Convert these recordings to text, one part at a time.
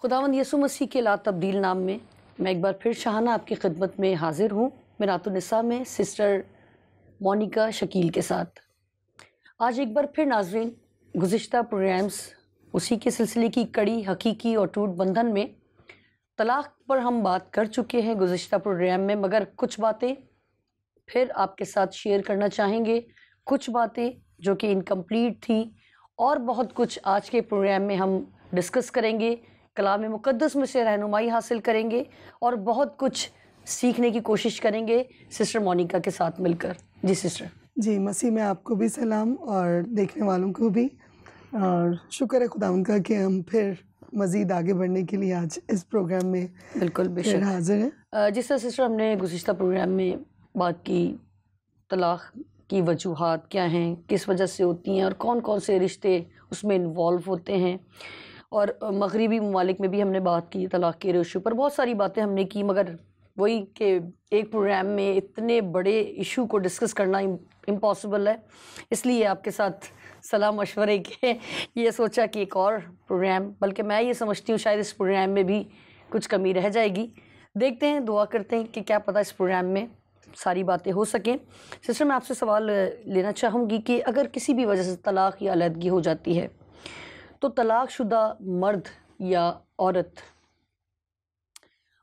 खुदावंद यसु मसीह के ला तब्दील नाम में मैं एक बार फिर शाहाना आपकी खिदमत में हाजिर हूँ। मिनातुन्निसा में सिस्टर मोनिका शकील के साथ आज एक बार फिर नाजरीन गुज़िश्ता प्रोग्राम्स उसी के सिलसिले की कड़ी हकीकी और टूट बंधन में तलाक़ पर हम बात कर चुके हैं गुज़िश्ता प्रोग्राम में, मगर कुछ बातें फिर आपके साथ शेयर करना चाहेंगे, कुछ बातें जो कि इनकम्प्लीट थी और बहुत कुछ आज के प्रोग्राम में हम डिस्कस करेंगे, कलाम मुक़द्दस में से रहनुमाई हासिल करेंगे और बहुत कुछ सीखने की कोशिश करेंगे सिस्टर मोनिका के साथ मिलकर। जी सिस्टर। जी, मसीह में आपको भी सलाम और देखने वालों को भी, और शुक्र है खुदावंद का कि हम फिर मज़ीद आगे बढ़ने के लिए आज इस प्रोग्राम में बिल्कुल बेशक हाजिर हैं। जिस तरह सिस्टर हमने गुज़िश्ता प्रोग्राम में बात की तलाक़ की वजूहात क्या हैं, किस वजह से होती हैं और कौन कौन से रिश्ते उसमें इन्वॉल्व होते हैं, और मगरिबी ममालिक में भी हमने बात की तलाक़ के इशू पर, बहुत सारी बातें हमने की, मगर वही कि एक प्रोग्राम में इतने बड़े इशू को डिस्कस करना इम्पॉसिबल है। इसलिए आपके साथ सलाह मशवरे के ये सोचा कि एक और प्रोग्राम, बल्कि मैं ये समझती हूँ शायद इस प्रोग्राम में भी कुछ कमी रह जाएगी। देखते हैं, दुआ करते हैं कि क्या पता इस प्रोग्राम में सारी बातें हो सकें। सिस्टर, मैं आपसे सवाल लेना चाहूँगी कि अगर किसी भी वजह से तलाक़ या अलहदगी हो जाती है तो तलाक़शुदा मर्द या औरत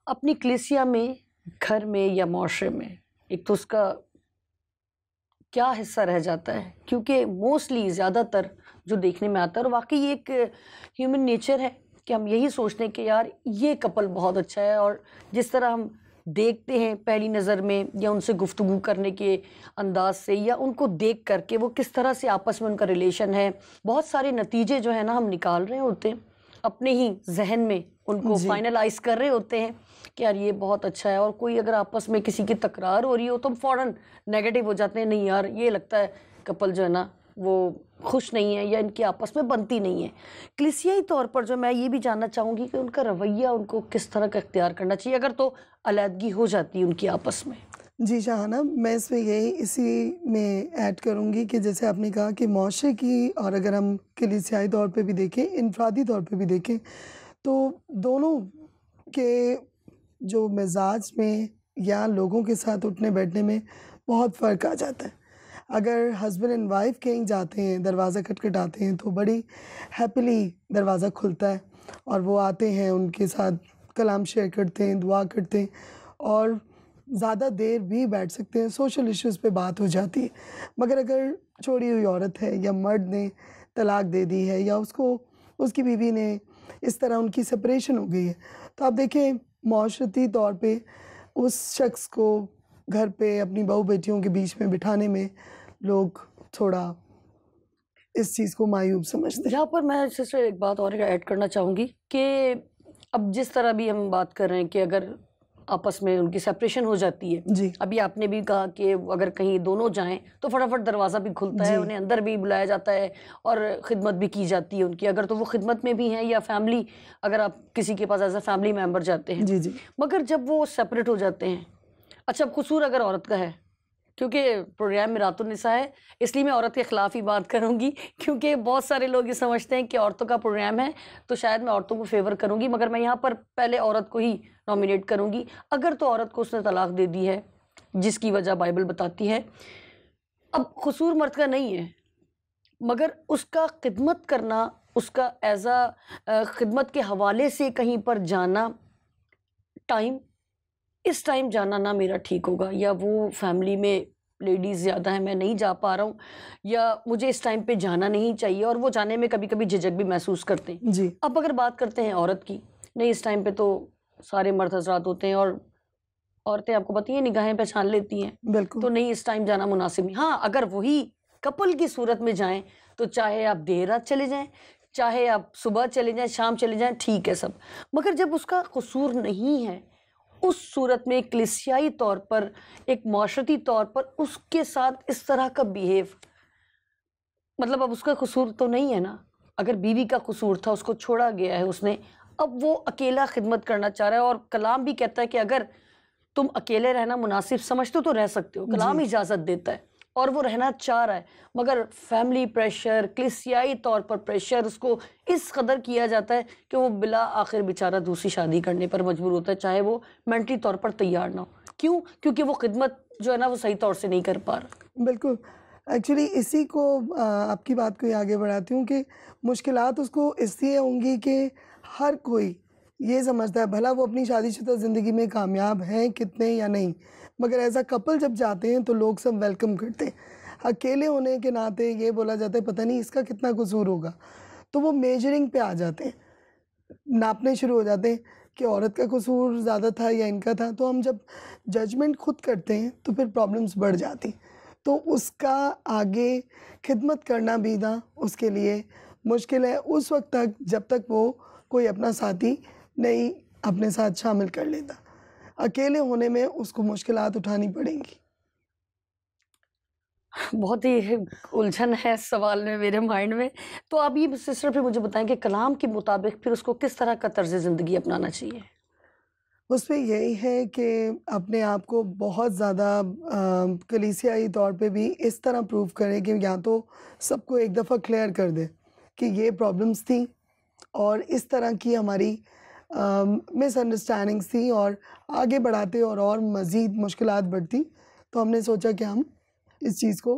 अपनी कलीसिया में, घर में या माशरे में एक तो उसका क्या हिस्सा रह जाता है, क्योंकि मोस्टली ज़्यादातर जो देखने में आता है, और वाकई एक ह्यूमन नेचर है कि हम यही सोचते हैं कि यार ये कपल बहुत अच्छा है, और जिस तरह हम देखते हैं पहली नज़र में या उनसे गुफ्तगू करने के अंदाज से या उनको देख करके वो किस तरह से आपस में उनका रिलेशन है, बहुत सारे नतीजे जो है ना हम निकाल रहे होते हैं अपने ही जहन में, उनको फाइनलाइज कर रहे होते हैं कि यार ये बहुत अच्छा है। और कोई अगर आपस में किसी की तकरार हो रही हो तो हम फ़ौरन नेगेटिव हो जाते हैं, नहीं यार ये लगता है कपल जो है ना वो खुश नहीं है या इनकी आपस में बनती नहीं है। कलीसियाई तौर पर जो मैं ये भी जानना चाहूँगी कि उनका रवैया उनको किस तरह का इख्तियार करना चाहिए अगर तो अलहदगी हो जाती है उनकी आपस में। जी शाहाना, मैं इसमें इसी में ऐड करूँगी कि जैसे आपने कहा कि माशरे की, और अगर हम कलीसियाई तौर पे भी देखें, इनफरादी तौर पे भी देखें, तो दोनों के जो मिजाज में या लोगों के साथ उठने बैठने में बहुत फ़र्क आ जाता है। अगर हस्बैंड एंड वाइफ कहीं जाते हैं, दरवाज़ा खटखटाते हैं तो बड़ी हैप्पीली दरवाज़ा खुलता है और वो आते हैं, उनके साथ कलाम शेयर करते हैं, दुआ करते हैं और ज़्यादा देर भी बैठ सकते हैं, सोशल इश्यूज़ पे बात हो जाती है। मगर अगर छोड़ी हुई औरत है या मर्द ने तलाक दे दी है या उसको उसकी बीवी ने इस तरह उनकी सेपरेशन हो गई है, तो आप देखें माशरती तौर पे उस शख्स को घर पे अपनी बहू बेटियों के बीच में बिठाने में लोग थोड़ा इस चीज़ को मायूब समझते हैं। यहाँ पर मैं सिस्टर एक बात और ऐड करना चाहूँगी कि अब जिस तरह भी हम बात कर रहे हैं कि अगर आपस में उनकी सेपरेशन हो जाती है जी, अभी आपने भी कहा कि अगर कहीं दोनों जाएं तो फटाफट दरवाज़ा भी खुलता है, उन्हें अंदर भी बुलाया जाता है और ख़िदमत भी की जाती है उनकी, अगर तो वो ख़िदमत में भी हैं या फैमिली, अगर आप किसी के पास एज अ फैमिली मेम्बर जाते हैं। जी, जी। मगर जब वो सेपरेट हो जाते हैं, अच्छा अब कसूर अगर औरत का है, क्योंकि प्रोग्राम मिनातुन्निसा है इसलिए मैं औरत के ख़िलाफ़ ही बात करूंगी, क्योंकि बहुत सारे लोग ये समझते हैं कि औरतों का प्रोग्राम है तो शायद मैं औरतों को फेवर करूंगी, मगर मैं यहाँ पर पहले औरत को ही नॉमिनेट करूंगी। अगर तो औरत को उसने तलाक दे दी है जिसकी वजह बाइबल बताती है, अब कसूर मर्द का नहीं है, मगर उसका खिदमत करना, उसका एज आ खिदमत के हवाले से कहीं पर जाना, इस टाइम जाना ना मेरा ठीक होगा, या वो फैमिली में लेडीज़ ज़्यादा है मैं नहीं जा पा रहा हूँ, या मुझे इस टाइम पे जाना नहीं चाहिए, और वो जाने में कभी कभी झिझक भी महसूस करते हैं। जी, अब अगर बात करते हैं औरत की, नहीं इस टाइम पे तो सारे मर्द हजरात होते हैं और औरतें आपको पता है निगाहें पहचान लेती हैं, बिल्कुल। तो नहीं इस टाइम जाना मुनासिब नहीं। हाँ, अगर वही कपल की सूरत में जाएं तो चाहे आप देर रात चले जाएं, चाहे आप सुबह चले जाएं, शाम चले जाएं, ठीक है सब, मगर जब उसका कसूर नहीं है, उस सूरत में कलीसियाई तौर पर, एक माशरती तौर पर उसके साथ इस तरह का बिहेव, मतलब अब उसका कसूर तो नहीं है ना। अगर बीवी का कसूर था, उसको छोड़ा गया है उसने, अब वो अकेला खिदमत करना चाह रहा है, और कलाम भी कहता है कि अगर तुम अकेले रहना मुनासिब समझते हो तो रह सकते हो, कलाम इजाज़त देता है। और वो रहना चाह रहा है, मगर फैमिली प्रेशर, कलीसियाई तौर पर प्रेशर उसको इस कदर किया जाता है कि वो बिला आखिर बेचारा दूसरी शादी करने पर मजबूर होता है, चाहे वो मेंटली तौर पर तैयार ना हो। क्यों? क्योंकि वो खिदमत जो है ना वो सही तौर से नहीं कर पा रहा। बिल्कुल। एक्चुअली इसी को आपकी बात को ही आगे बढ़ाती हूँ कि मुश्किलात उसको इसलिए होंगी कि हर कोई ये समझता है, भला वो अपनी शादीशुदा ज़िंदगी में कामयाब हैं कितने या नहीं, मगर एज़ अ कपल जब जाते हैं तो लोग सब वेलकम करते हैं। अकेले होने के नाते ये बोला जाता है पता नहीं इसका कितना कसूर होगा, तो वो मेजरिंग पे आ जाते हैं, नापने शुरू हो जाते हैं कि औरत का कसूर ज़्यादा था या इनका था। तो हम जब जजमेंट खुद करते हैं तो फिर प्रॉब्लम्स बढ़ जाती। तो उसका आगे खिदमत करना भी ना उसके लिए मुश्किल है उस वक़्त तक जब तक वो कोई अपना साथी नहीं अपने साथ शामिल कर लेता। अकेले होने में उसको मुश्किलात उठानी पड़ेंगी। बहुत ही उलझन है इस सवाल में मेरे माइंड में। तो आप ये सिस्टर फिर मुझे बताएं कि कलाम के मुताबिक फिर उसको किस तरह का तर्ज ज़िंदगी अपनाना चाहिए? उसमें यही है कि अपने आप को बहुत ज़्यादा कलीसियाई तौर पे भी इस तरह प्रूव करें कि या तो सबको एक दफ़ा क्लियर कर दे कि ये प्रॉब्लम्स थी और इस तरह की हमारी मिसअंडरस्टैंडिंग्स थी और आगे बढ़ाते और मज़ीद मुश्किलात बढ़ती, तो हमने सोचा कि हम इस चीज़ को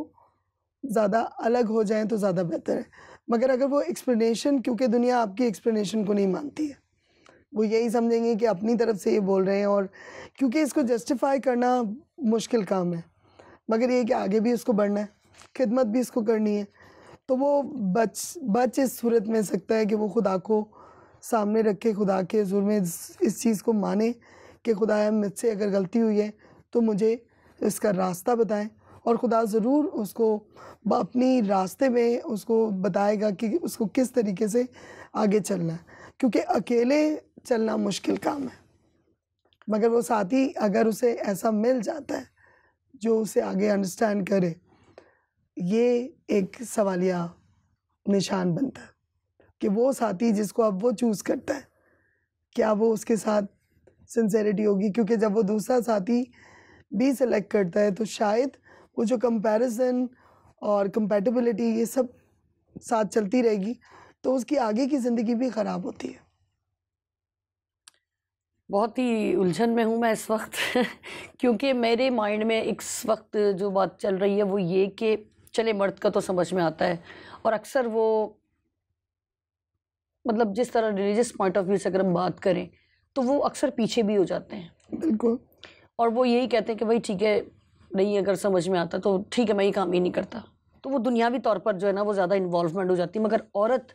ज़्यादा अलग हो जाएं तो ज़्यादा बेहतर है। मगर अगर वो एक्सप्लेनेशन, क्योंकि दुनिया आपकी एक्सप्लेनेशन को नहीं मानती है, वो यही समझेंगे कि अपनी तरफ से ये बोल रहे हैं, और क्योंकि इसको जस्टिफाई करना मुश्किल काम है, मगर ये है कि आगे भी उसको बढ़ना है, खिदमत भी इसको करनी है, तो वो बच इस सूरत में सकता है कि वो खुदा को सामने रख के खुदा के हुज़ूर में इस चीज़ को माने कि खुदाया मुझसे अगर गलती हुई है तो मुझे इसका रास्ता बताएं, और खुदा ज़रूर उसको अपनी रास्ते में उसको बताएगा कि उसको किस तरीके से आगे चलना है, क्योंकि अकेले चलना मुश्किल काम है। मगर वो साथी अगर उसे ऐसा मिल जाता है जो उसे आगे अंडरस्टैंड करे, ये एक सवालिया निशान बनता है कि वो साथी जिसको अब वो चूज़ करता है, क्या वो उसके साथ सिंसेरिटी होगी, क्योंकि जब वो दूसरा साथी भी सेलेक्ट करता है तो शायद वो जो कंपैरिजन और कंपैटिबिलिटी ये सब साथ चलती रहेगी, तो उसकी आगे की ज़िंदगी भी ख़राब होती है। बहुत ही उलझन में हूँ मैं इस वक्त क्योंकि मेरे माइंड में इस वक्त जो बात चल रही है वो ये कि चले मर्द का तो समझ में आता है, और अक्सर वो मतलब जिस तरह रिलीजियस पॉइंट ऑफ व्यू से अगर हम बात करें तो वो अक्सर पीछे भी हो जाते हैं, बिल्कुल। और वो यही कहते हैं कि भाई ठीक है, नहीं अगर समझ में आता तो ठीक है, मैं ये काम ही नहीं करता। तो वो दुनियावी तौर पर जो है ना वो ज़्यादा इन्वॉल्वमेंट हो जाती है। मगर औरत,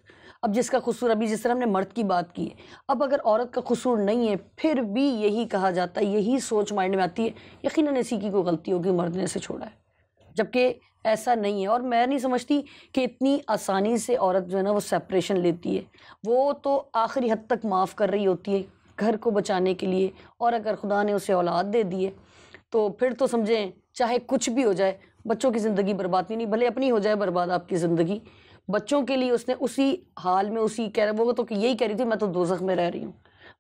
अब जिसका कसूर, अभी जिस तरह हमने मर्द की बात की है, अब अगर औरत का कसूर नहीं है फिर भी यही कहा जाता है, यही सोच माइंड में आती है, यकीनन इसी की कोई गलती होगी, मर्द ने इसे छोड़ा है, जबकि ऐसा नहीं है। और मैं नहीं समझती कि इतनी आसानी से औरत जो है ना वो सेपरेशन लेती है। वो तो आखिरी हद तक माफ़ कर रही होती है घर को बचाने के लिए, और अगर खुदा ने उसे औलाद दे दी है तो फिर तो समझें चाहे कुछ भी हो जाए, बच्चों की ज़िंदगी बर्बाद नहीं, भले अपनी हो जाए बर्बाद आपकी ज़िंदगी, बच्चों के लिए उसने उसी हाल में उसी कह रहे वो तो यही कह रही थी मैं तो दोज़ख में रह रही हूँ,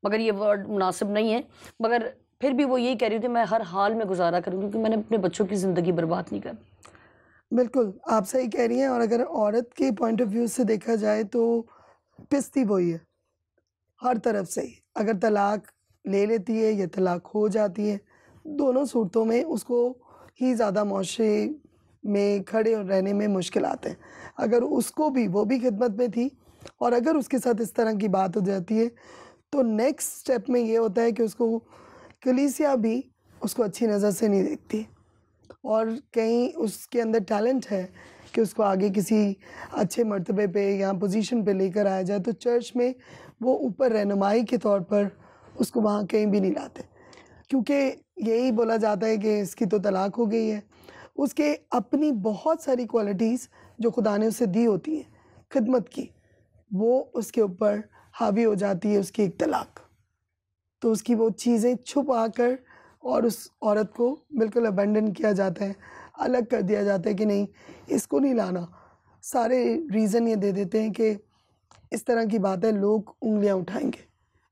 मगर ये वर्ड मुनासिब नहीं है, मगर फिर भी वो यही कह रही थी मैं हर हाल में गुजारा करूँ क्योंकि मैंने अपने बच्चों की ज़िंदगी बर्बाद नहीं करनी। बिल्कुल, आप सही कह रही हैं, और अगर औरत के पॉइंट ऑफ व्यू से देखा जाए तो पिसती वही है, हर तरफ से ही। अगर तलाक ले लेती है या तलाक हो जाती है, दोनों सूरतों में उसको ही ज़्यादा मुआशरे में खड़े रहने में मुश्किल आते हैं। अगर उसको भी, वो भी खिदमत में थी, और अगर उसके साथ इस तरह की बात हो जाती है तो नेक्स्ट स्टेप में ये होता है कि उसको कलीसिया भी उसको अच्छी नज़र से नहीं देखती, और कहीं उसके अंदर टैलेंट है कि उसको आगे किसी अच्छे मर्तबे पे या पोजीशन पे लेकर आया जाए, तो चर्च में वो ऊपर रहनुमाई के तौर पर उसको वहाँ कहीं भी नहीं लाते, क्योंकि यही बोला जाता है कि इसकी तो तलाक हो गई है। उसके अपनी बहुत सारी क्वालिटीज़ जो खुदा ने उसे दी होती हैं खिदमत की, वो उसके ऊपर हावी हो जाती है उसकी एक तलाक। तो उसकी वो चीज़ें छुपा कर और उस औरत को बिल्कुल अबैंडन किया जाता है, अलग कर दिया जाता है कि नहीं इसको नहीं लाना। सारे रीज़न ये दे देते हैं कि इस तरह की बात है, लोग उँगलियां उठाएंगे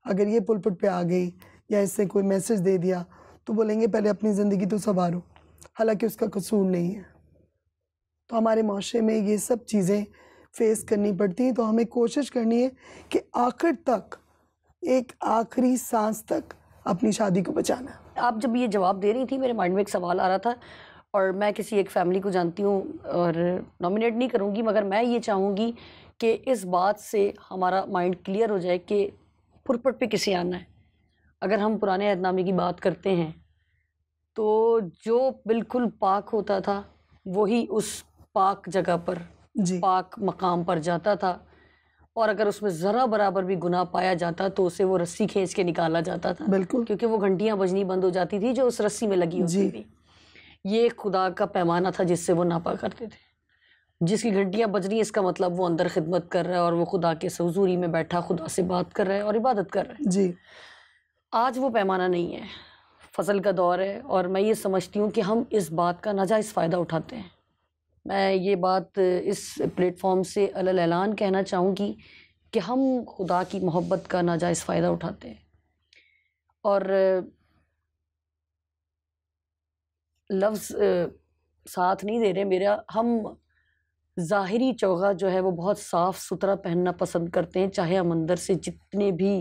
अगर ये पुलपिट पे आ गई या इससे कोई मैसेज दे दिया, तो बोलेंगे पहले अपनी ज़िंदगी तो संवारो, हालांकि उसका कसूर नहीं है। तो हमारे माशरे में ये सब चीज़ें फेस करनी पड़ती हैं। तो हमें कोशिश करनी है कि आखिर तक, एक आखिरी सांस तक अपनी शादी को बचाना। आप जब ये जवाब दे रही थी मेरे माइंड में एक सवाल आ रहा था, और मैं किसी एक फैमिली को जानती हूँ और नॉमिनेट नहीं करूँगी, मगर मैं ये चाहूँगी कि इस बात से हमारा माइंड क्लियर हो जाए कि पुरपट पे किसे आना है। अगर हम पुराने अहदनामे की बात करते हैं तो जो बिल्कुल पाक होता था वही उस पाक जगह पर, जी पाक मकाम पर जाता था, और अगर उसमें ज़रा बराबर भी गुनाह पाया जाता तो उसे वो रस्सी खींच के निकाला जाता था, बिल्कुल क्योंकि वो घंटियां बजनी बंद हो जाती थी जो उस रस्सी में लगी होती जी थी। ये खुदा का पैमाना था जिससे वो नापा करते थे। जिसकी घंटियां बज रही हैं इसका मतलब वो अंदर खिदमत कर रहा है और वो खुदा के हुज़ूरी में बैठा खुदा से बात कर रहा है और इबादत कर रहा है। जी आज वो पैमाना नहीं है, फसल का दौर है, और मैं ये समझती हूँ कि हम इस बात का नाजायज़ फ़ायदा उठाते हैं। मैं ये बात इस प्लेटफॉर्म से अलल ऐलान कहना चाहूँगी कि हम खुदा की मोहब्बत का नाजायज़ फ़ायदा उठाते हैं, और लफ्ज़ साथ नहीं दे रहे मेरा। हम ज़ाहिरी चौगा जो है वो बहुत साफ़ सुथरा पहनना पसंद करते हैं, चाहे हम अंदर से जितने भी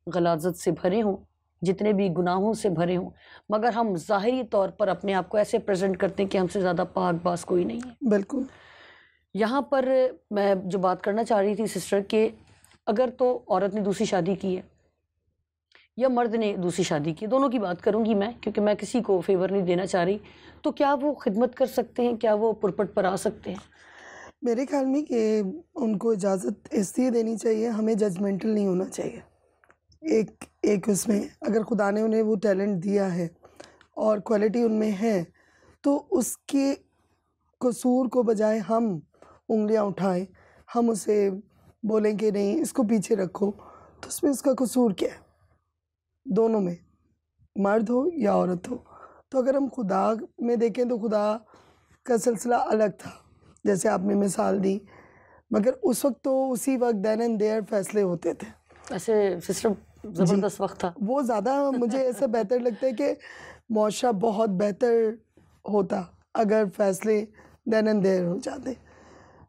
गलाज़त से भरे हों, जितने भी गुनाहों से भरे हों, मगर हम ज़ाहिरी तौर पर अपने आप को ऐसे प्रेजेंट करते हैं कि हमसे ज़्यादा पाक बास कोई नहीं है। बिल्कुल यहाँ पर मैं जो बात करना चाह रही थी सिस्टर, कि अगर तो औरत ने दूसरी शादी की है या मर्द ने दूसरी शादी की, दोनों की बात करूँगी मैं, क्योंकि मैं किसी को फेवर नहीं देना चाह रही, तो क्या वो खिदमत कर सकते हैं? क्या वो पुरपट पर आ सकते हैं? मेरे ख्याल में कि उनको इजाज़त इसलिए देनी चाहिए, हमें जजमेंटल नहीं होना चाहिए। एक उसमें अगर खुदा ने उन्हें वो टैलेंट दिया है और क्वालिटी उनमें है, तो उसके कसूर को बजाय हम उंगलियां उठाएं, हम उसे बोलें कि नहीं इसको पीछे रखो, तो उसमें उसका कसूर क्या है? दोनों में, मर्द हो या औरत हो। तो अगर हम खुदा में देखें तो खुदा का सिलसिला अलग था, जैसे आपने मिसाल दी, मगर उस वक्त तो उसी वक्त देन एंड देयर फैसले होते थे। ऐसे सिस्टम ज़बरदस्त वक्त था। वो ज़्यादा मुझे ऐसा बेहतर लगता है कि मुआशरा बहुत बेहतर होता अगर फैसले देन एंड देयर हो जाते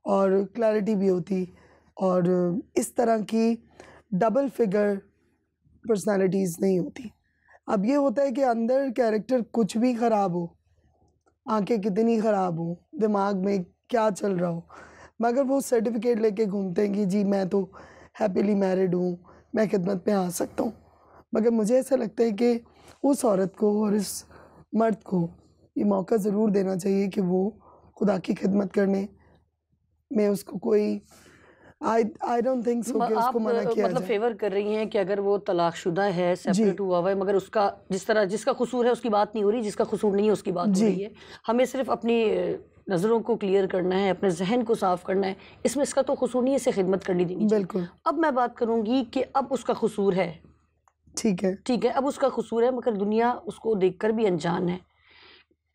और क्लैरिटी भी होती, और इस तरह की डबल फिगर पर्सनालिटीज़ नहीं होती। अब ये होता है कि अंदर कैरेक्टर कुछ भी ख़राब हो, आंखें कितनी ख़राब हो, दिमाग में क्या चल रहा हो, मगर वो सर्टिफिकेट लेके घूमते हैं कि जी मैं तो हैप्पीली मैरिड हूँ, मैं खिदमत में आ सकता हूँ। मगर मुझे ऐसा लगता है कि उस औरत को और इस मर्द को ये मौका ज़रूर देना चाहिए कि वो खुदा की खिदमत करने में उसको कोई आई डोंट थिंक सो कि आप उसको मना किया मतलब जाए। फेवर कर रही हैं कि अगर वो तलाकशुदा है, जी सेपरेट हुआ हुआ है, मगर उसका जिसका कसूर है उसकी बात नहीं हो रही, जिसका कसूर नहीं है उसकी बात हो जी रही है। हमें सिर्फ अपनी नज़रों को क्लियर करना है, अपने जहन को साफ करना है। इसमें इसका तो कसूर नहीं है, इसे खिदमत करनी देनी चाहिए। बिल्कुल अब मैं बात करूंगी कि अब उसका कसूर है, ठीक है। ठीक है, अब उसका कसूर है, मगर दुनिया उसको देखकर भी अनजान है।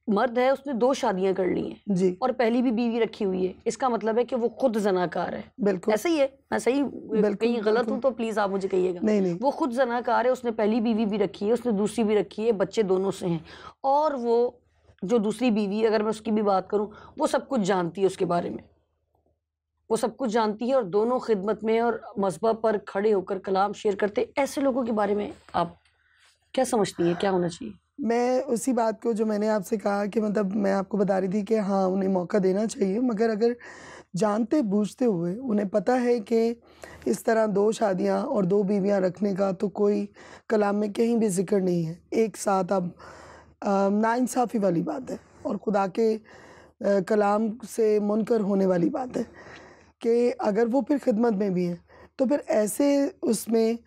मर्द है, उसने 2 शादियां कर ली हैं जी और पहली भी बीवी रखी हुई है, इसका मतलब है कि वो खुद जनाकार है। बिल्कुल ऐसा ही है? मैं सही बिल्कुल कहीं गलत बिल्कुल हूँ तो प्लीज आप मुझे कहिएगा। नहीं नहीं वो खुद जनाकार है, उसने पहली बीवी भी रखी है, उसने दूसरी भी रखी है, बच्चे दोनों से हैं, और वो जो दूसरी बीवी, अगर मैं उसकी भी बात करूं, वो सब कुछ जानती है उसके बारे में, वो सब कुछ जानती है, और दोनों खिदमत में और मज़हब पर खड़े होकर कलाम शेयर करते। ऐसे लोगों के बारे में आप क्या समझती हैं, क्या होना चाहिए? मैं उसी बात को जो मैंने आपसे कहा कि मतलब मैं आपको बता रही थी कि हाँ उन्हें मौका देना चाहिए, मगर अगर जानते बूझते हुए उन्हें पता है कि इस तरह 2 शादियां और 2 बीवियां रखने का तो कोई कलाम में कहीं भी जिक्र नहीं है, एक साथ अब नाइंसाफ़ी वाली बात है और खुदा के कलाम से मुनकर होने वाली बात है कि अगर वो फिर खिदमत में भी हैं तो फिर ऐसे उसमें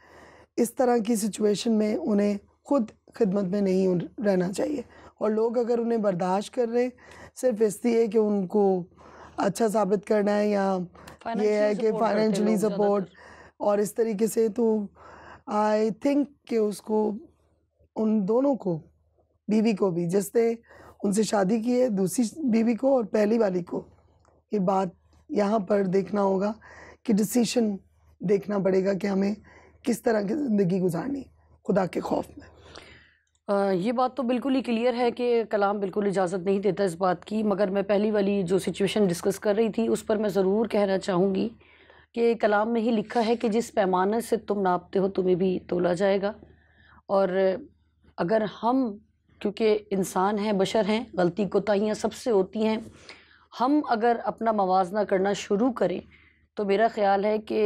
इस तरह की सिचुएशन में उन्हें खुद खिदमत में नहीं रहना चाहिए। और लोग अगर उन्हें बर्दाश्त कर रहे हैं सिर्फ इसलिए कि उनको अच्छा साबित करना है या ये है कि फाइनेंशियली सपोर्ट और इस तरीके से, तो आई थिंक कि उसको, उन दोनों को, बीवी को भी जिसने उनसे शादी की है, दूसरी बीवी को और पहली वाली को, ये बात यहाँ पर देखना होगा कि डिसीजन देखना पड़ेगा कि हमें किस तरह की ज़िंदगी गुजारनी खुदा के खौफ में। ये बात तो बिल्कुल ही क्लियर है कि कलाम बिल्कुल इजाज़त नहीं देता इस बात की, मगर मैं पहली वाली जो सिचुएशन डिस्कस कर रही थी उस पर मैं ज़रूर कहना चाहूँगी कि कलाम में ही लिखा है कि जिस पैमाने से तुम नापते हो तुम्हें भी तोला जाएगा। और अगर हम, क्योंकि इंसान हैं, बशर हैं, गलती कोताहियाँ सबसे होती हैं, हम अगर अपना मवाजना करना शुरू करें तो मेरा ख़्याल है कि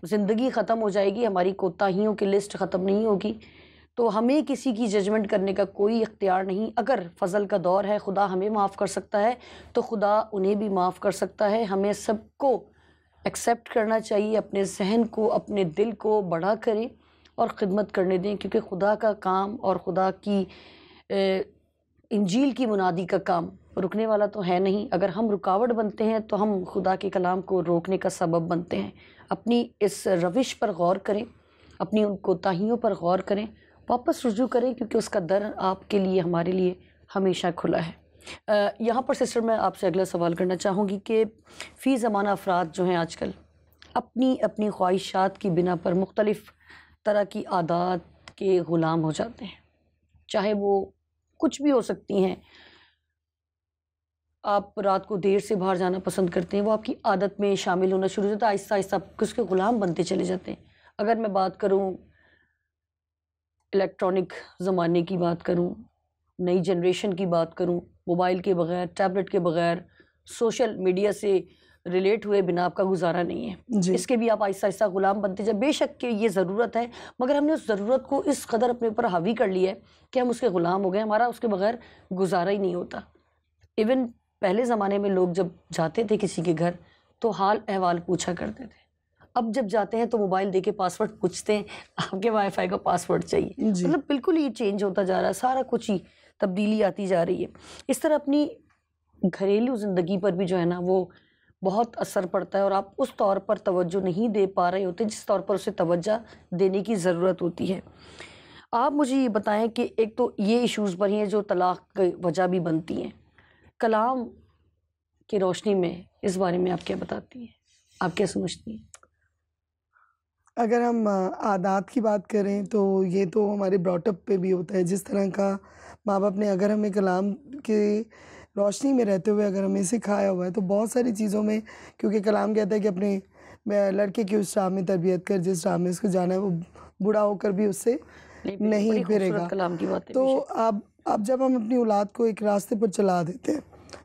ज़िंदगी ख़त्म हो जाएगी, हमारी कोताहियों की लिस्ट ख़त्म नहीं होगी। तो हमें किसी की जजमेंट करने का कोई इख्तियार नहीं। अगर फ़ज़ल का दौर है, खुदा हमें माफ़ कर सकता है तो खुदा उन्हें भी माफ़ कर सकता है। हमें सबको एक्सेप्ट करना चाहिए, अपने ज़हन को, अपने दिल को बड़ा करें और ख़िदमत करने दें, क्योंकि खुदा का काम और खुदा की इंजील की मुनादी का काम रुकने वाला तो है नहीं। अगर हम रुकावट बनते हैं तो हम खुदा के कलाम को रोकने का सबब बनते हैं। अपनी इस रविश पर गौर करें, अपनी उन कोताहियों पर गौर करें, वापस रुजू करें, क्योंकि उसका दर आपके लिए, हमारे लिए हमेशा खुला है। यहाँ पर सिस्टर मैं आपसे अगला सवाल करना चाहूँगी कि फ़ी ज़माना अफराद जो हैं आजकल अपनी अपनी ख्वाहिशात की बिना पर मुख्तलिफ़ तरह की आदात के ग़ुलाम हो जाते हैं, चाहे वो कुछ भी हो सकती हैं। आप रात को देर से बाहर जाना पसंद करते हैं, वो आपकी आदत में शामिल होना शुरू हो जाता है, आहिस्ता आहिस्ता आप उसके ग़ुलाम बनते चले जाते हैं। अगर मैं बात करूँ इलेक्ट्रॉनिक ज़माने की, बात करूँ नई जनरेशन की, बात करूँ मोबाइल के बग़ैर, टैबलेट के बग़ैर, सोशल मीडिया से रिलेट हुए बिना आपका गुजारा नहीं है। जी इसके भी आप आहिस्ता आहिस्ता ग़ुलाम बनते जाए। बेशक कि ये ज़रूरत है, मगर हमने उस ज़रूरत को इस कदर अपने ऊपर हावी कर लिया है कि हम उसके ग़ुलाम हो गए, हमारा उसके बग़ैर गुजारा ही नहीं होता। इवन पहले ज़माने में लोग जब जाते थे किसी के घर तो हाल अहवाल पूछा करते थे। अब जब जाते हैं तो मोबाइल देके पासवर्ड पूछते हैं, आपके वाईफाई का पासवर्ड चाहिए। जी मतलब बिल्कुल ही चेंज होता जा रहा है, सारा कुछ ही तब्दीली आती जा रही है। इस तरह अपनी घरेलू ज़िंदगी पर भी जो है ना वो बहुत असर पड़ता है, और आप उस तौर पर तवज्जो नहीं दे पा रहे होते जिस तौर पर उसे तवज्जो देने की ज़रूरत होती है। आप मुझे ये बताएं कि एक तो ये इश्यूज़ बनी हैं जो तलाक़ की वजह भी बनती हैं, कलाम की रोशनी में इस बारे में आप क्या बताती हैं, आप क्या समझती हैं? अगर हम आदात की बात करें तो ये तो हमारे ब्रॉटअप पे भी होता है, जिस तरह का माँ बाप ने अगर हमें कलाम के रोशनी में रहते हुए अगर हमें सिखाया हुआ है तो बहुत सारी चीज़ों में, क्योंकि कलाम कहता है कि अपने लड़के की उस राह में तरबियत कर जिस राह में उसको जाना है, वो बूढ़ा होकर भी उससे नहीं बड़ी फिरेगा। खूबसूरत कलाम की बात है तो बेशक। अब जब हम अपनी औलाद को एक रास्ते पर चला देते हैं,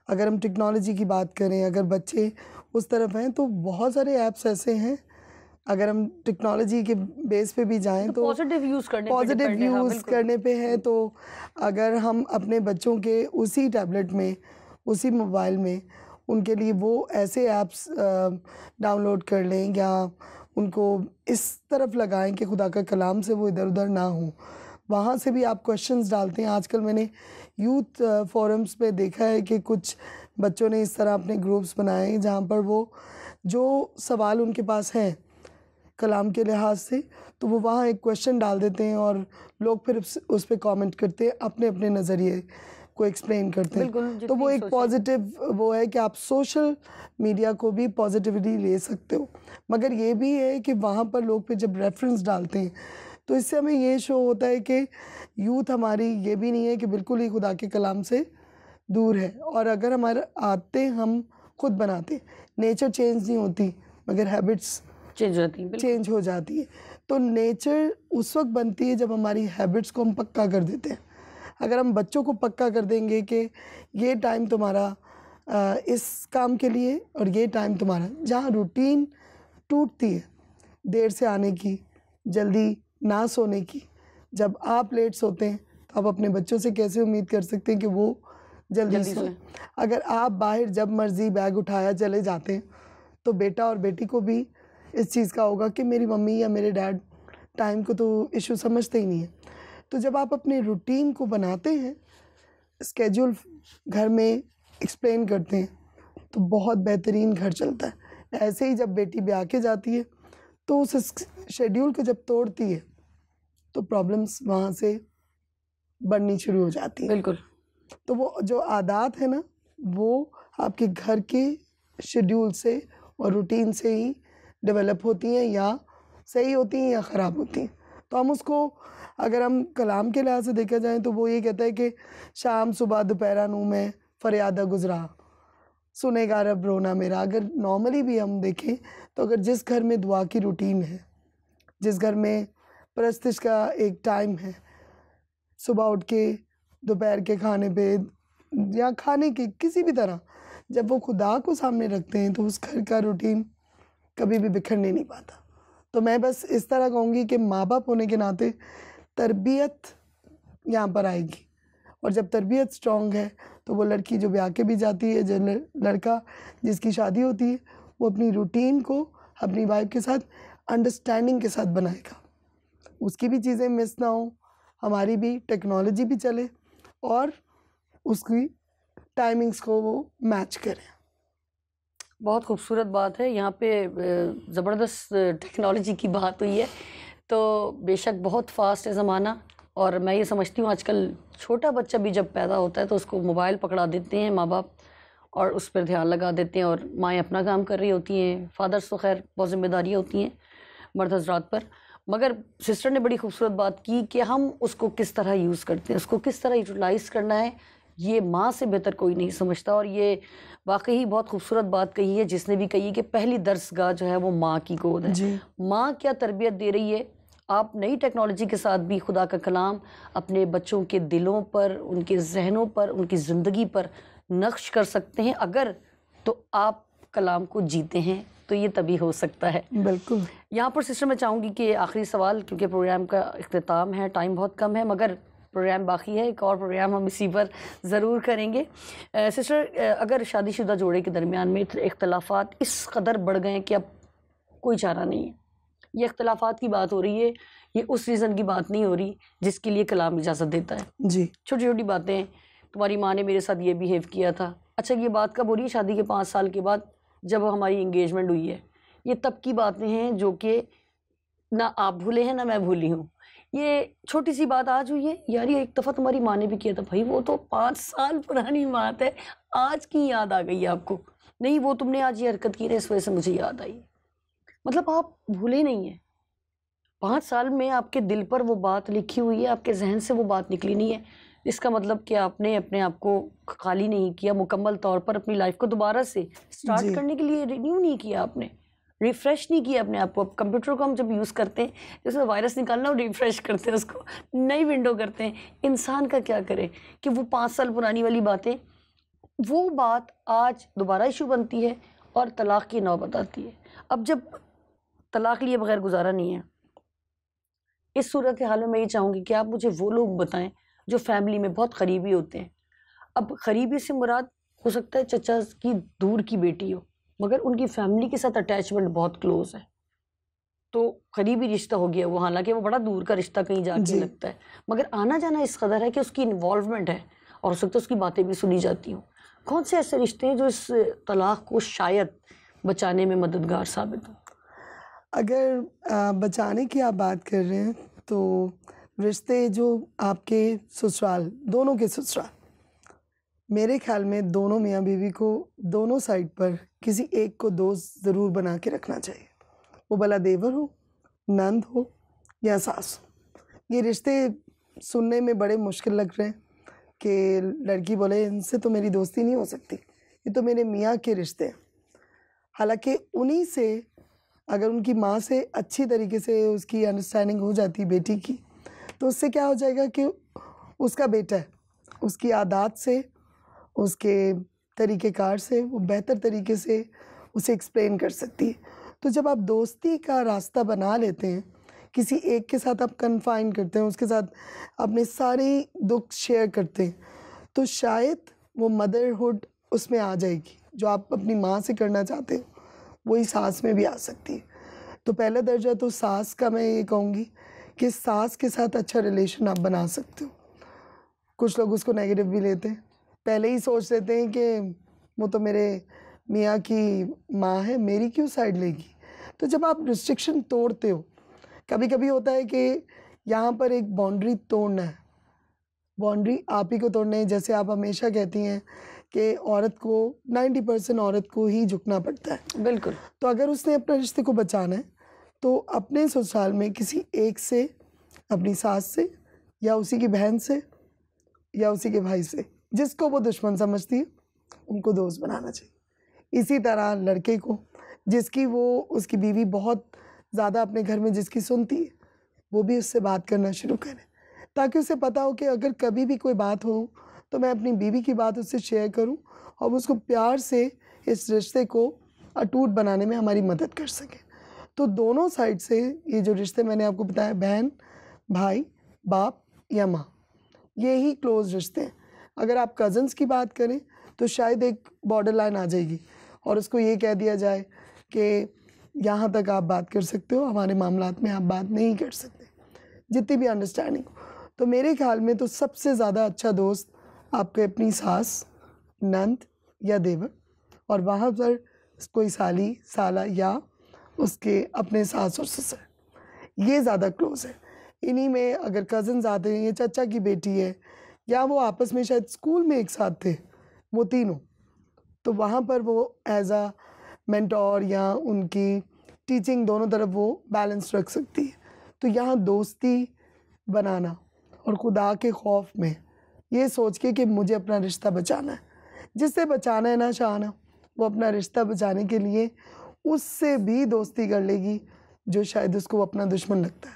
अगर हम टेक्नोलॉजी की बात करें, अगर बच्चे उस तरफ हैं तो बहुत सारे ऐप्स ऐसे हैं, अगर हम टेक्नोलॉजी के बेस पे भी जाएं तो पॉजिटिव यूज़ करने पे पॉजिटिव डिपेंड है। हाँ, यूज़ बिल्कुल। करने पे है। तो अगर हम अपने बच्चों के उसी टैबलेट में, उसी मोबाइल में उनके लिए वो ऐसे ऐप्स डाउनलोड कर लें या उनको इस तरफ लगाएं कि खुदा का कलाम से वो इधर उधर ना हो, वहाँ से भी आप क्वेश्चंस डालते हैं। आजकल मैंने यूथ फोरम्स पे देखा है कि कुछ बच्चों ने इस तरह अपने ग्रुप्स बनाए हैं जहाँ पर वो जो सवाल उनके पास हैं कलाम के लिहाज से, तो वो वहाँ एक क्वेश्चन डाल देते हैं और लोग फिर उस पे कमेंट करते हैं, अपने अपने नज़रिए को एक्सप्लेन करते बिल्कुल, हैं। तो वो जितनी एक सोचें। पॉजिटिव वो है कि आप सोशल मीडिया को भी पॉजिटिवली ले सकते हो, मगर ये भी है कि वहाँ पर लोग फिर जब रेफरेंस डालते हैं तो इससे हमें ये शो होता है कि यूथ हमारी ये भी नहीं है कि बिल्कुल ही खुदा के कलाम से दूर है। और अगर हमारे आते हम खुद बनाते, नेचर चेंज नहीं होती मगर हैबिट्स चेंज होती है, बिल्कुल। चेंज हो जाती है। तो नेचर उस वक्त बनती है जब हमारी हैबिट्स को हम पक्का कर देते हैं। अगर हम बच्चों को पक्का कर देंगे कि ये टाइम तुम्हारा इस काम के लिए और ये टाइम तुम्हारा, जहाँ रूटीन टूटती है, देर से आने की, जल्दी ना सोने की, जब आप लेट सोते हैं तो आप अपने बच्चों से कैसे उम्मीद कर सकते हैं कि वो जल्दी जल्दी सोएं। सोएं। अगर आप बाहर जब मर्जी बैग उठाया चले जाते हैं तो बेटा और बेटी को भी इस चीज़ का होगा कि मेरी मम्मी या मेरे डैड टाइम को तो इशू समझते ही नहीं है। तो जब आप अपने रूटीन को बनाते हैं, स्केड्यूल घर में एक्सप्लेन करते हैं, तो बहुत बेहतरीन घर चलता है। ऐसे ही जब बेटी ब्याह के जाती है तो उस शेड्यूल को जब तोड़ती है तो प्रॉब्लम्स वहाँ से बढ़नी शुरू हो जाती हैं। बिल्कुल। तो वो जो आदात है ना, वो आपके घर के शेड्यूल से और रूटीन से ही डेवलप होती हैं, या सही होती हैं या ख़राब होती हैं। तो हम उसको, अगर हम कलाम के लिहाज से देखा जाए तो वो ये कहता है कि शाम सुबह दोपहरा नू मैं फरियादा गुजरा, सुनेगा रब रोना मेरा। अगर नॉर्मली भी हम देखें तो अगर जिस घर में दुआ की रूटीन है, जिस घर में परस्तिश का एक टाइम है, सुबह उठ के दोपहर के खाने पे या खाने के किसी भी तरह जब वो खुदा को सामने रखते हैं तो उस घर का रूटीन कभी भी बिखरने नहीं पाता। तो मैं बस इस तरह कहूँगी कि माँ बाप होने के नाते तरबियत यहाँ पर आएगी, और जब तरबियत स्ट्रॉन्ग है तो वो लड़की जो ब्याह के भी जाती है, जो लड़का जिसकी शादी होती है, वो अपनी रूटीन को अपनी वाइफ के साथ अंडरस्टैंडिंग के साथ बनाएगा, उसकी भी चीज़ें मिस ना हो, हमारी भी टेक्नोलॉजी भी चले और उसकी टाइमिंग्स को वो मैच करें। बहुत खूबसूरत बात है। यहाँ पे ज़बरदस्त टेक्नोलॉजी की बात हुई है, तो बेशक बहुत फास्ट है ज़माना, और मैं ये समझती हूँ आजकल छोटा बच्चा भी जब पैदा होता है तो उसको मोबाइल पकड़ा देते हैं माँ बाप और उस पर ध्यान लगा देते हैं, और माएँ अपना काम कर रही होती हैं, फादर्स तो खैर बहुत जिम्मेदारियाँ होती हैं मर्द हज़रात पर। मगर सिस्टर ने बड़ी खूबसूरत बात की कि हम उसको किस तरह यूज़ करते हैं, उसको किस तरह यूटिलाइज़ करना है, ये माँ से बेहतर कोई नहीं समझता। और ये वाकई बहुत खूबसूरत बात कही है जिसने भी कही कि पहली दरसगाह जो है वो माँ की गोद है। जी माँ क्या तरबियत दे रही है, आप नई टेक्नोलॉजी के साथ भी खुदा का कलाम अपने बच्चों के दिलों पर, उनके जहनों पर, उनकी ज़िंदगी पर नक्श कर सकते हैं अगर तो आप कलाम को जीते हैं, तो ये तभी हो सकता है। बिल्कुल। यहाँ पर सिस्टर मैं चाहूँगी कि आखिरी सवाल, क्योंकि प्रोग्राम का इख्तिताम है, टाइम बहुत कम है मगर प्रोग्राम बाकी है, एक और प्रोग्राम हम इसी पर ज़रूर करेंगे। सिस्टर, अगर शादीशुदा जोड़े के दरमियान में इख्तलाफात इस कदर बढ़ गए हैं कि अब कोई चारा नहीं है, ये इख्तलाफात की बात हो रही है, ये उस रीज़न की बात नहीं हो रही जिसके लिए कलाम इजाज़त देता है। जी छोटी छोटी बातें, तुम्हारी माँ ने मेरे साथ ये बिहेव किया था, अच्छा ये बात कब हो रही है? शादी के 5 साल के बाद जब हमारी इंगेजमेंट हुई है। ये तब की बातें हैं जो कि ना आप भूले हैं ना मैं भूली हूँ। ये छोटी सी बात आज हुई है, यार ये एक दफ़ा तुम्हारी माँ ने भी किया था। भाई वो तो 5 साल पुरानी बात है, आज की याद आ गई आपको? नहीं, वो तुमने आज ये हरकत की ना इस वजह से मुझे याद आई। मतलब आप भूले नहीं हैं, 5 साल में आपके दिल पर वो बात लिखी हुई है, आपके जहन से वो बात निकली नहीं है। इसका मतलब कि आपने अपने आप को खाली नहीं किया, मुकम्मल तौर पर अपनी लाइफ को दोबारा से स्टार्ट जी करने के लिए रिन्यू नहीं किया आपने, रिफ्रेश नहीं किया अपने आप को। अब कंप्यूटर को हम जब यूज़ करते हैं, जैसे वायरस निकालना और रिफ्रेश करते हैं, उसको नई विंडो करते हैं। इंसान का क्या करे कि वो 5 साल पुरानी वाली बातें, वो बात आज दोबारा इशू बनती है और तलाक की नौबत आती है। अब जब तलाक लिए बगैर गुजारा नहीं है, इस सूरत हाल में मैं ये चाहूँगी कि आप मुझे वो लोग बताएं जो फैमिली में बहुत करीबी होते हैं। अब करीबी से मुराद हो सकता है चचा की दूर की बेटी हो, मगर उनकी फैमिली के साथ अटैचमेंट बहुत क्लोज है, तो करीबी रिश्ता हो गया वो, हालांकि वो बड़ा दूर का रिश्ता कहीं जाके जी लगता है, मगर आना जाना इस कदर है कि उसकी इन्वॉल्वमेंट है और हो सकता है उसकी बातें भी सुनी जाती हों। कौन से ऐसे रिश्ते हैं जो इस तलाक को शायद बचाने में मददगार साबित हो? अगर बचाने की आप बात कर रहे हैं तो रिश्ते जो आपके ससुराल, दोनों के ससुराल, मेरे ख्याल में दोनों मियाँ बीवी को दोनों साइड पर किसी एक को दोस्त ज़रूर बना के रखना चाहिए, वो भला देवर हो, नंद हो या सास हो। ये रिश्ते सुनने में बड़े मुश्किल लग रहे हैं कि लड़की बोले इनसे तो मेरी दोस्ती नहीं हो सकती, ये तो मेरे मियाँ के रिश्ते हैं। हालांकि उन्हीं से, अगर उनकी माँ से अच्छी तरीके से उसकी अंडरस्टैंडिंग हो जाती बेटी की, तो उससे क्या हो जाएगा कि उसका बेटा है, उसकी आदत से, उसके तरीक़ेकार से वो बेहतर तरीके से उसे एक्सप्लेन कर सकती है। तो जब आप दोस्ती का रास्ता बना लेते हैं, किसी एक के साथ आप कन्फाइन करते हैं, उसके साथ अपने सारे दुख शेयर करते हैं, तो शायद वो मदरहुड उसमें आ जाएगी, जो आप अपनी माँ से करना चाहते हैं वही सास में भी आ सकती है। तो पहला दर्जा तो सास का मैं ये कहूँगी कि सास के साथ अच्छा रिलेशन आप बना सकते हो। कुछ लोग उसको नेगेटिव भी लेते हैं, पहले ही सोच लेते हैं कि वो तो मेरे मियाँ की माँ है, मेरी क्यों साइड लेगी। तो जब आप रिस्ट्रिक्शन तोड़ते हो, कभी कभी होता है कि यहाँ पर एक बाउंड्री तोड़ना है, बाउंड्री आप ही को तोड़ना है। जैसे आप हमेशा कहती हैं कि औरत को 90% औरत को ही झुकना पड़ता है। बिल्कुल। तो अगर उसने अपने रिश्ते को बचाना है तो अपने ससुराल में किसी एक से अपनी सास से या उसी की बहन से या उसी के भाई से, जिसको वो दुश्मन समझती है उनको दोस्त बनाना चाहिए। इसी तरह लड़के को, जिसकी वो उसकी बीवी बहुत ज़्यादा अपने घर में जिसकी सुनती है, वो भी उससे बात करना शुरू करे, ताकि उसे पता हो कि अगर कभी भी कोई बात हो तो मैं अपनी बीवी की बात उससे शेयर करूं और वो उसको प्यार से इस रिश्ते को अटूट बनाने में हमारी मदद कर सके। तो दोनों साइड से ये जो रिश्ते मैंने आपको बताया, बहन, भाई, बाप या माँ, ये ही क्लोज रिश्ते हैं। अगर आप कज़न्स की बात करें तो शायद एक बॉर्डर लाइन आ जाएगी और उसको ये कह दिया जाए कि यहाँ तक आप बात कर सकते हो, हमारे मामलात में आप बात नहीं कर सकते, जितनी भी अंडरस्टैंडिंग हो। तो मेरे ख्याल में तो सबसे ज़्यादा अच्छा दोस्त आपके अपनी सास, नंद या देवर, और वहाँ पर कोई साली, साला या उसके अपने सास और ससुर, ये ज़्यादा क्लोज है। इन्हीं में अगर कज़न्स आते हैं, ये चाचा की बेटी है, या वो आपस में शायद स्कूल में एक साथ थे, वो तीनों, तो वहाँ पर वो एज आ मेंटोर या उनकी टीचिंग दोनों तरफ वो बैलेंस रख सकती है। तो यहाँ दोस्ती बनाना और खुदा के खौफ में ये सोच के कि मुझे अपना रिश्ता बचाना है, जिससे बचाना है ना चाहना, वो अपना रिश्ता बचाने के लिए उससे भी दोस्ती कर लेगी जो शायद उसको अपना दुश्मन लगता है,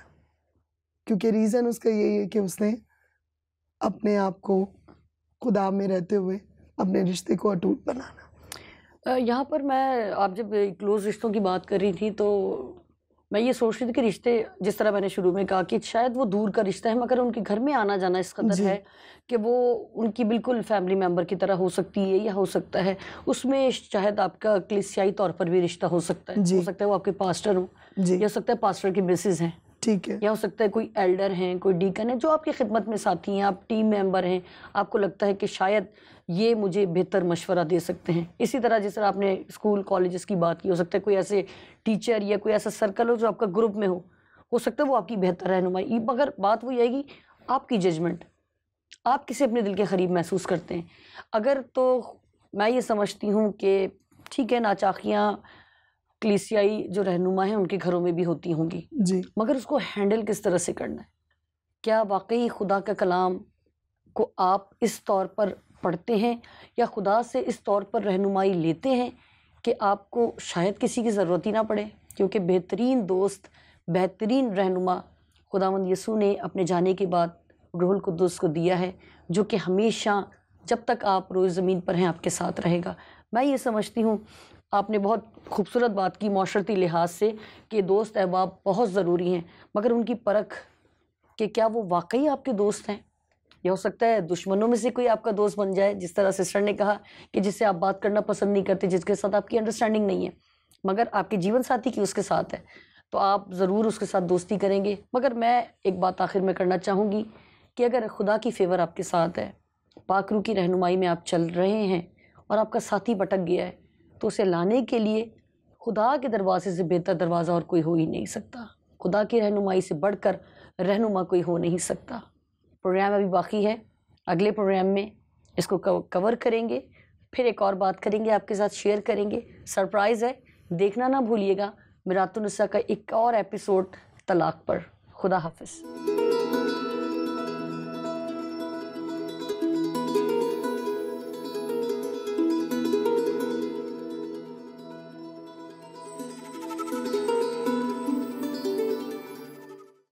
क्योंकि रीज़न उसका यही है कि उसने अपने आप को खुदा में रहते हुए अपने रिश्ते को अटूट बनाना। यहाँ पर मैं, आप जब क्लोज रिश्तों की बात कर रही थी तो मैं ये सोच रही थी कि रिश्ते, जिस तरह मैंने शुरू में कहा कि शायद वो दूर का रिश्ता है, मगर उनके घर में आना जाना इस कदर जी। है कि वो उनकी बिल्कुल फैमिली मेम्बर की तरह हो सकती है, या हो सकता है उसमें शायद आपका कलीसियाई तौर पर भी रिश्ता हो सकता है। जी। हो सकता है वो आपके पास्टर हों, जी, या हो सकता है पास्टर की मिसेज हैं, ठीक है। या हो सकता है कोई एल्डर हैं, कोई डीकन है जो आपकी खिदमत में साथी हैं, आप टीम मेंबर हैं, आपको लगता है कि शायद ये मुझे बेहतर मशवरा दे सकते हैं। इसी तरह जिस तरह आपने स्कूल कॉलेजेस की बात की, हो सकता है कोई ऐसे टीचर या कोई ऐसा सर्कल हो जो आपका ग्रुप में हो सकता है वो आपकी बेहतर रहनुमाई। मगर बात वही आएगी आपकी जजमेंट, आप किसे अपने दिल के करीब महसूस करते हैं। अगर तो मैं ये समझती हूँ कि ठीक है, नाचाकियाँ कलीसियाई जो रहनुमा हैं उनके घरों में भी होती होंगी, जी, मगर उसको हैंडल किस तरह से करना है। क्या वाकई खुदा का कलाम को आप इस तौर पर पढ़ते हैं, या खुदा से इस तौर पर रहनुमाई लेते हैं कि आपको शायद किसी की ज़रूरत ही ना पड़े, क्योंकि बेहतरीन दोस्त, बेहतरीन रहनुमा खुदावंद यीशु ने अपने जाने के बाद रूहुल कुद्दुस को दिया है, जो कि हमेशा जब तक आप रोज़ ज़मीन पर हैं आपके साथ रहेगा। मैं ये समझती हूँ, आपने बहुत खूबसूरत बात की माशरती लिहाज से कि दोस्त अहबाब बहुत ज़रूरी हैं, मगर उनकी परख कि क्या वो वाकई आपके दोस्त हैं। या हो सकता है दुश्मनों में से कोई आपका दोस्त बन जाए, जिस तरह सिस्टर ने कहा कि जिससे आप बात करना पसंद नहीं करते, जिसके साथ आपकी अंडरस्टैंडिंग नहीं है, मगर आपके जीवन साथी की उसके साथ है, तो आप ज़रूर उसके साथ दोस्ती करेंगे। मगर मैं एक बात आखिर में करना चाहूँगी कि अगर खुदा की फेवर आपके साथ है, पाक रूह की रहनुमाई में आप चल रहे हैं और आपका साथी भटक गया है, तो उसे लाने के लिए खुदा के दरवाजे से बेहतर दरवाज़ा और कोई हो ही नहीं सकता। खुदा की रहनुमाई से बढ़कर रहनुमा कोई हो नहीं सकता। प्रोग्राम अभी बाकी है, अगले प्रोग्राम में इसको कवर करेंगे, फिर एक और बात करेंगे, आपके साथ शेयर करेंगे। सरप्राइज़ है, देखना ना भूलिएगा मिरातुन्निसा का एक और एपिसोड तलाक पर। खुदा हाफिज़।